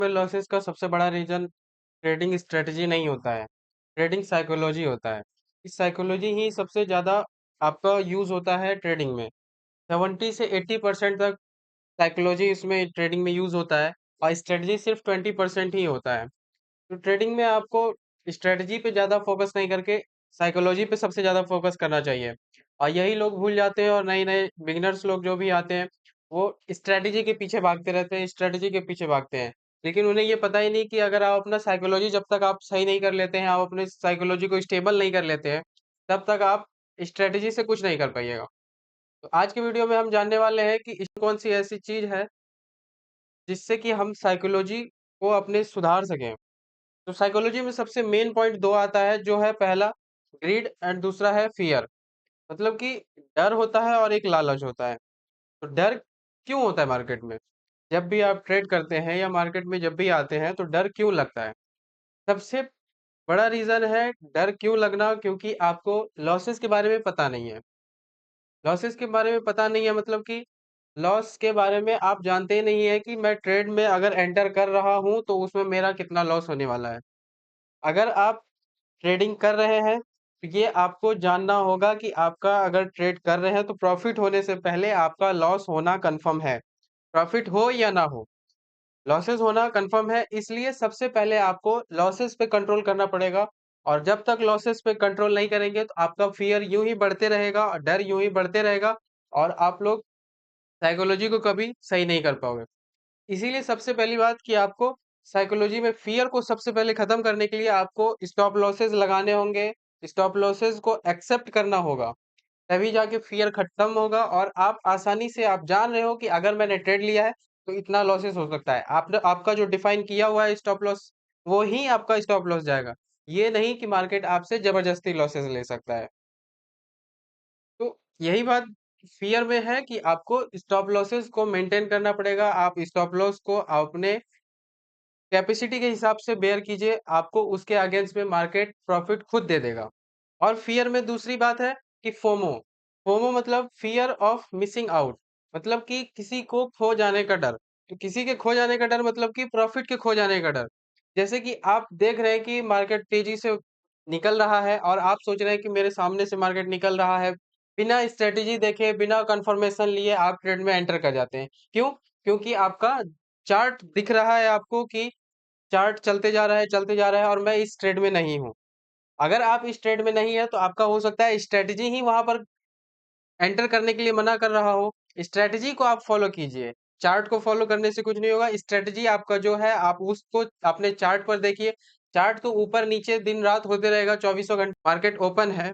में लॉसेस का सबसे बड़ा रीजन ट्रेडिंग स्ट्रेटजी नहीं होता है। ट्रेडिंग साइकोलॉजी होता है। इस साइकोलॉजी ही सबसे ज़्यादा आपका यूज़ होता है ट्रेडिंग में। 70 से 80% तक साइकोलॉजी इसमें ट्रेडिंग में यूज़ होता है और स्ट्रेटजी सिर्फ 20% ही होता है। तो ट्रेडिंग में आपको स्ट्रेटजी पे ज़्यादा फोकस नहीं करके साइकोलॉजी पे सबसे ज़्यादा फोकस करना चाहिए। और यही लोग भूल जाते हैं और नए नए बिगिनर्स लोग जो भी आते हैं वो स्ट्रेटजी के पीछे भागते रहते हैं, स्ट्रेटजी के पीछे भागते हैं। लेकिन उन्हें ये पता ही नहीं कि अगर आप अपना साइकोलॉजी जब तक आप सही नहीं कर लेते हैं, आप अपने साइकोलॉजी को स्टेबल नहीं कर लेते हैं, तब तक आप स्ट्रेटजी से कुछ नहीं कर पाइएगा। तो आज के वीडियो में हम जानने वाले हैं कि कौन सी ऐसी चीज़ है जिससे कि हम साइकोलॉजी को अपने सुधार सकें। तो साइकोलॉजी में सबसे मेन पॉइंट 2 आता है, जो है पहला ग्रीड एंड दूसरा है फ़ियर। मतलब कि डर होता है और एक लालच होता है। तो डर क्यों होता है मार्केट में? जब भी आप ट्रेड करते हैं या मार्केट में जब भी आते हैं तो डर क्यों लगता है? सबसे बड़ा रीज़न है डर क्यों लगना, क्योंकि आपको लॉसेस के बारे में पता नहीं है। लॉसेस के बारे में पता नहीं है मतलब कि लॉस के बारे में आप जानते ही नहीं है कि मैं ट्रेड में अगर एंटर कर रहा हूँ तो उसमें मेरा कितना लॉस होने वाला है। अगर आप ट्रेडिंग कर रहे हैं, तो ये आपको जानना होगा कि आपका अगर ट्रेड कर रहे हैं तो प्रॉफिट होने से पहले आपका लॉस होना कंफर्म है। प्रॉफिट हो या ना हो, लॉसेस होना कंफर्म है, इसलिए सबसे पहले आपको लॉसेस पे कंट्रोल करना पड़ेगा। और जब तक लॉसेस पे कंट्रोल नहीं करेंगे तो आपका फियर यूं ही बढ़ते रहेगा और डर यूं ही बढ़ते रहेगा और आप लोग साइकोलॉजी को कभी सही नहीं कर पाओगे। इसीलिए सबसे पहली बात कि आपको साइकोलॉजी में फ़ियर को सबसे पहले ख़त्म करने के लिए आपको स्टॉप लॉसेस लगाने होंगे, स्टॉप लॉसेस को एक्सेप्ट करना होगा, तभी जाके फ़ियर ख़त्म होगा और आप आसानी से आप जान रहे हो कि अगर मैंने ट्रेड लिया है, तो इतना लॉसेस हो सकता है। आपने आपका जो डिफ़ाइन किया हुआ है स्टॉप लॉस, वो ही आपका स्टॉप लॉस जाएगा। ये नहीं कि मार्केट आपसे ज़बरदस्ती लॉसेस ले सकता है। तो यही बात फ़ियर में है कि आपको स्टॉप लॉसेस को मेंटेन करना पड़ेगा। आप स्टॉप लॉस को अपने कैपेसिटी के हिसाब से बेयर कीजिए, आपको उसके अगेंस्ट में मार्केट प्रॉफिट खुद दे देगा। और फियर में दूसरी बात है कि फोमो। फोमो मतलब फियर ऑफ मिसिंग आउट, मतलब कि किसी को खो जाने का डर। तो किसी के खो जाने का डर मतलब कि प्रॉफिट के खो जाने का डर। जैसे कि आप देख रहे हैं कि मार्केट तेजी से निकल रहा है और आप सोच रहे हैं कि मेरे सामने से मार्केट निकल रहा है, बिना स्ट्रेटेजी देखे, बिना कंफर्मेशन लिए आप ट्रेड में एंटर कर जाते हैं। क्यों? क्योंकि आपका चार्ट दिख रहा है आपको कि चार्ट चलते जा रहा है, चलते जा रहा है और मैं इस ट्रेड में नहीं हूँ। अगर आप इस ट्रेड में नहीं है तो आपका हो सकता है स्ट्रैटेजी ही वहाँ पर एंटर करने के लिए मना कर रहा हो। स्ट्रैटेजी को आप फॉलो कीजिए। चार्ट को फॉलो करने से कुछ नहीं होगा। स्ट्रैटेजी आपका जो है आप उसको अपने चार्ट पर देखिए। चार्ट तो ऊपर-नीचे दिन-रात होते रहेगा, चौबीसों घंटे मार्केट ओपन है,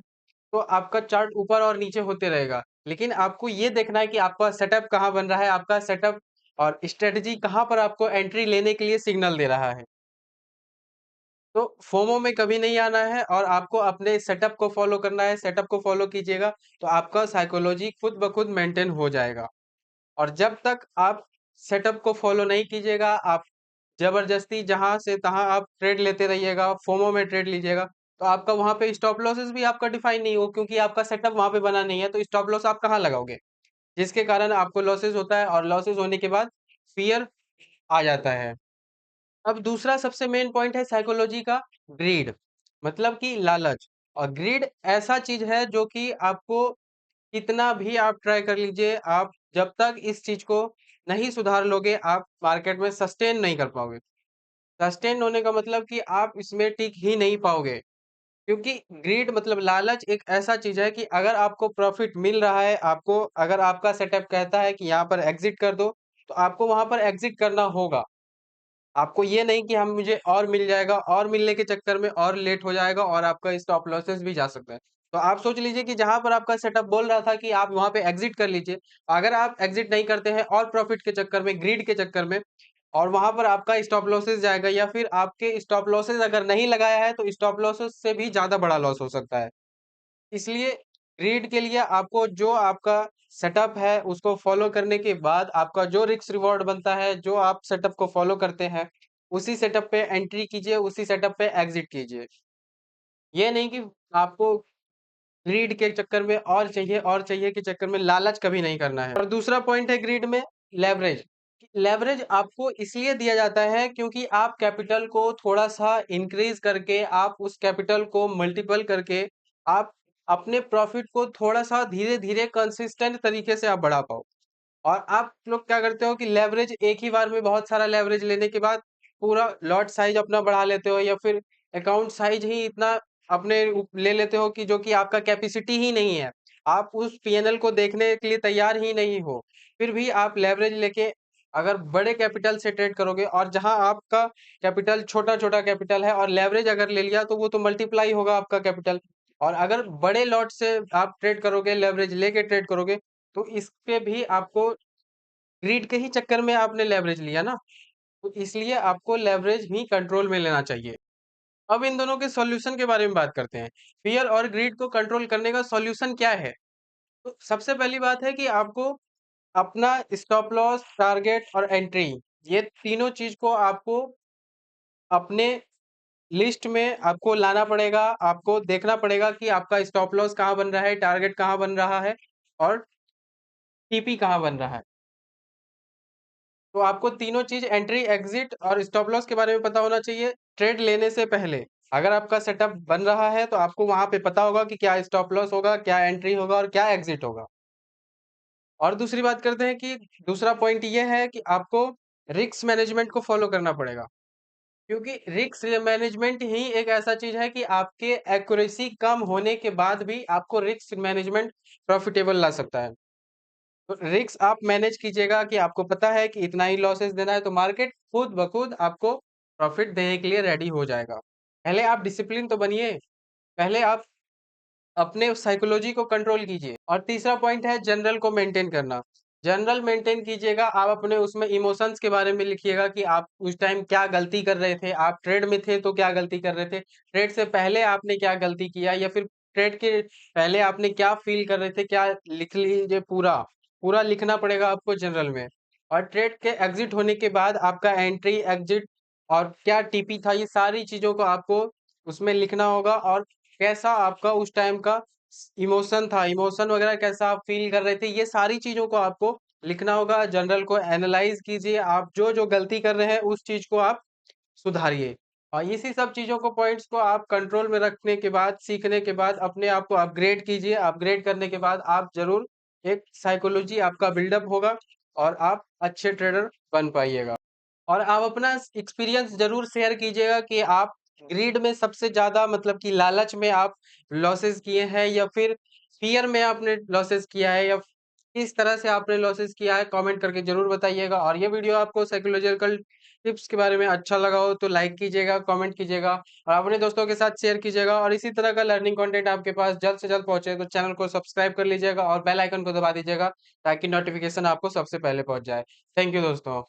तो आपका चार्ट ऊपर और नीचे होते रहेगा। लेकिन आपको ये देखना है कि आपका सेटअप कहाँ बन रहा है, आपका सेटअप और स्ट्रैटेजी कहाँ पर आपको एंट्री लेने के लिए सिग्नल दे रहा है। तो फोमो में कभी नहीं आना है और आपको अपने सेटअप को फॉलो करना है। सेटअप को फॉलो कीजिएगा तो आपका साइकोलॉजी खुद ब खुद मेंटेन हो जाएगा। और जब तक आप सेटअप को फॉलो नहीं कीजिएगा, आप जबरदस्ती जहां से तहां आप ट्रेड लेते रहिएगा, फोमो में ट्रेड लीजिएगा, तो आपका वहां पे स्टॉप लॉसेस भी आपका डिफाइन नहीं हो, क्योंकि आपका सेटअप वहां पे बना नहीं है। तो स्टॉप लॉस आप कहाँ लगाओगे, जिसके कारण आपको लॉसेस होता है और लॉसेस होने के बाद फियर आ जाता है। अब दूसरा सबसे मेन पॉइंट है साइकोलॉजी का, ग्रीड, मतलब कि लालच। और ग्रीड ऐसा चीज है जो कि आपको कितना भी आप ट्राई कर लीजिए, आप जब तक इस चीज को नहीं सुधार लोगे, आप मार्केट में सस्टेन नहीं कर पाओगे। सस्टेन होने का मतलब कि आप इसमें टिक ही नहीं पाओगे, क्योंकि ग्रीड मतलब लालच एक ऐसा चीज है कि अगर आपको प्रॉफिट मिल रहा है, आपको अगर आपका सेटअप कहता है कि यहाँ पर एग्जिट कर दो, तो आपको वहां पर एग्जिट करना होगा। आपको ये नहीं कि हम मुझे और मिल जाएगा और मिलने के चक्कर में और लेट हो जाएगा और आपका स्टॉप लॉसेस भी जा सकता है। तो आप सोच लीजिए कि जहाँ पर आपका सेटअप बोल रहा था कि आप वहाँ पे एग्ज़िट कर लीजिए। अगर आप एग्ज़िट नहीं करते हैं और प्रॉफ़िट के चक्कर में, ग्रीड के चक्कर में, और वहाँ पर आपका स्टॉप लॉसेस जाएगा, या फिर आपके स्टॉप लॉसेस अगर नहीं लगाया है तो स्टॉप लॉसेस से भी ज़्यादा बड़ा लॉस हो सकता है। इसलिए रीड के लिए आपको जो आपका सेटअप है उसको फॉलो करने के बाद आपका जो रिस्क रिवॉर्ड बनता है, जो आप सेटअप को फॉलो करते हैं, उसी सेटअप पे एंट्री कीजिए, उसी सेटअप पे एग्जिट कीजिए। ये नहीं कि आपको ग्रीड के चक्कर में और चाहिए के चक्कर में लालच कभी नहीं करना है। और दूसरा पॉइंट है ग्रीड में, लेवरेज। लेवरेज आपको इसलिए दिया जाता है क्योंकि आप कैपिटल को थोड़ा सा इंक्रीज करके, आप उस कैपिटल को मल्टीपल करके, आप अपने प्रॉफिट को थोड़ा सा धीरे धीरे कंसिस्टेंट तरीके से आप बढ़ा पाओ। और आप लोग क्या करते हो कि लेवरेज एक ही बार में बहुत सारा लेवरेज लेने के बाद पूरा लॉट साइज अपना बढ़ा लेते हो, या फिर अकाउंट साइज ही इतना अपने ले लेते हो कि जो कि आपका कैपेसिटी ही नहीं है। आप उस पीएनएल को देखने के लिए तैयार ही नहीं हो। फिर भी आप लेवरेज लेके अगर बड़े कैपिटल से ट्रेड करोगे, और जहां आपका कैपिटल छोटा छोटा कैपिटल है और लेवरेज अगर ले लिया तो वो तो मल्टीप्लाई होगा आपका कैपिटल। और अगर बड़े लॉट से आप ट्रेड करोगे, लेवरेज लेके ट्रेड करोगे, तो इस पे भी आपको ग्रीड के ही चक्कर में आपने लेवरेज लिया ना, तो इसलिए आपको लेवरेज भी कंट्रोल में लेना चाहिए। अब इन दोनों के सॉल्यूशन के बारे में बात करते हैं। फियर और ग्रीड को कंट्रोल करने का सॉल्यूशन क्या है? तो सबसे पहली बात है कि आपको अपना स्टॉप लॉस, टारगेट और एंट्री, ये तीनों चीज को आपको अपने लिस्ट में आपको लाना पड़ेगा। आपको देखना पड़ेगा कि आपका स्टॉप लॉस कहाँ बन रहा है, टारगेट कहाँ बन रहा है, और टीपी कहाँ बन रहा है। तो आपको तीनों चीज, एंट्री, एग्जिट और स्टॉप लॉस के बारे में पता होना चाहिए ट्रेड लेने से पहले। अगर आपका सेटअप बन रहा है तो आपको वहां पे पता होगा कि क्या स्टॉप लॉस होगा, क्या एंट्री होगा और क्या एग्जिट होगा। और दूसरी बात करते हैं कि दूसरा पॉइंट ये है कि आपको रिस्क मैनेजमेंट को फॉलो करना पड़ेगा। क्योंकि रिस्क मैनेजमेंट ही एक ऐसा चीज है कि आपके एक्यूरेसी कम होने के बाद भी आपको रिस्क मैनेजमेंट प्रॉफिटेबल ला सकता है। तो रिस्क आप मैनेज कीजिएगा कि आपको पता है कि इतना ही लॉसेस देना है, तो मार्केट खुद ब खुद आपको प्रॉफिट देने के लिए रेडी हो जाएगा। पहले आप डिसिप्लिन तो बनिए, पहले आप अपने साइकोलॉजी को कंट्रोल कीजिए। और तीसरा पॉइंट है जनरल को मेंटेन करना। जनरल मेंटेन कीजिएगा, आप अपने उसमें इमोशंस के बारे में लिखिएगा कि आप उस टाइम क्या गलती कर रहे थे, आप ट्रेड में थे तो क्या गलती कर रहे थे, ट्रेड से पहले आपने क्या गलती किया, या फिर ट्रेड के पहले आपने क्या फील कर रहे थे, क्या लिख लीजिए। पूरा पूरा लिखना पड़ेगा आपको जनरल में। और ट्रेड के एग्जिट होने के बाद आपका एंट्री, एग्जिट और क्या टीपी था, ये सारी चीजों को आपको उसमें लिखना होगा। और कैसा आपका उस टाइम का इमोशन था, इमोशन वगैरह कैसा आप फील कर रहे थे, ये सारी चीजों को आपको लिखना होगा। जनरल को एनालाइज कीजिए, आप जो जो गलती कर रहे हैं उस चीज को आप सुधारिए। और इसी सब चीजों को, पॉइंट्स को आप कंट्रोल में रखने के बाद, सीखने के बाद अपने आप को अपग्रेड कीजिए। अपग्रेड करने के बाद आप जरूर एक साइकोलॉजी आपका बिल्डअप होगा और आप अच्छे ट्रेडर बन पाइएगा। और आप अपना एक्सपीरियंस जरूर शेयर कीजिएगा कि आप ग्रीड में सबसे ज्यादा, मतलब कि लालच में आप लॉसेस किए हैं, या फिर फियर में आपने लॉसेस किया है, या किस तरह से आपने लॉसेस किया है। कमेंट करके जरूर बताइएगा। और ये वीडियो आपको साइकोलॉजिकल टिप्स के बारे में अच्छा लगा हो तो लाइक कीजिएगा, कमेंट कीजिएगा और अपने दोस्तों के साथ शेयर कीजिएगा। और इसी तरह का लर्निंग कंटेंट आपके पास जल्द से जल्द पहुंचे तो चैनल को सब्सक्राइब कर लीजिएगा और बेल आइकन को दबा दीजिएगा, ताकि नोटिफिकेशन आपको सबसे पहले पहुंच जाए। थैंक यू दोस्तों।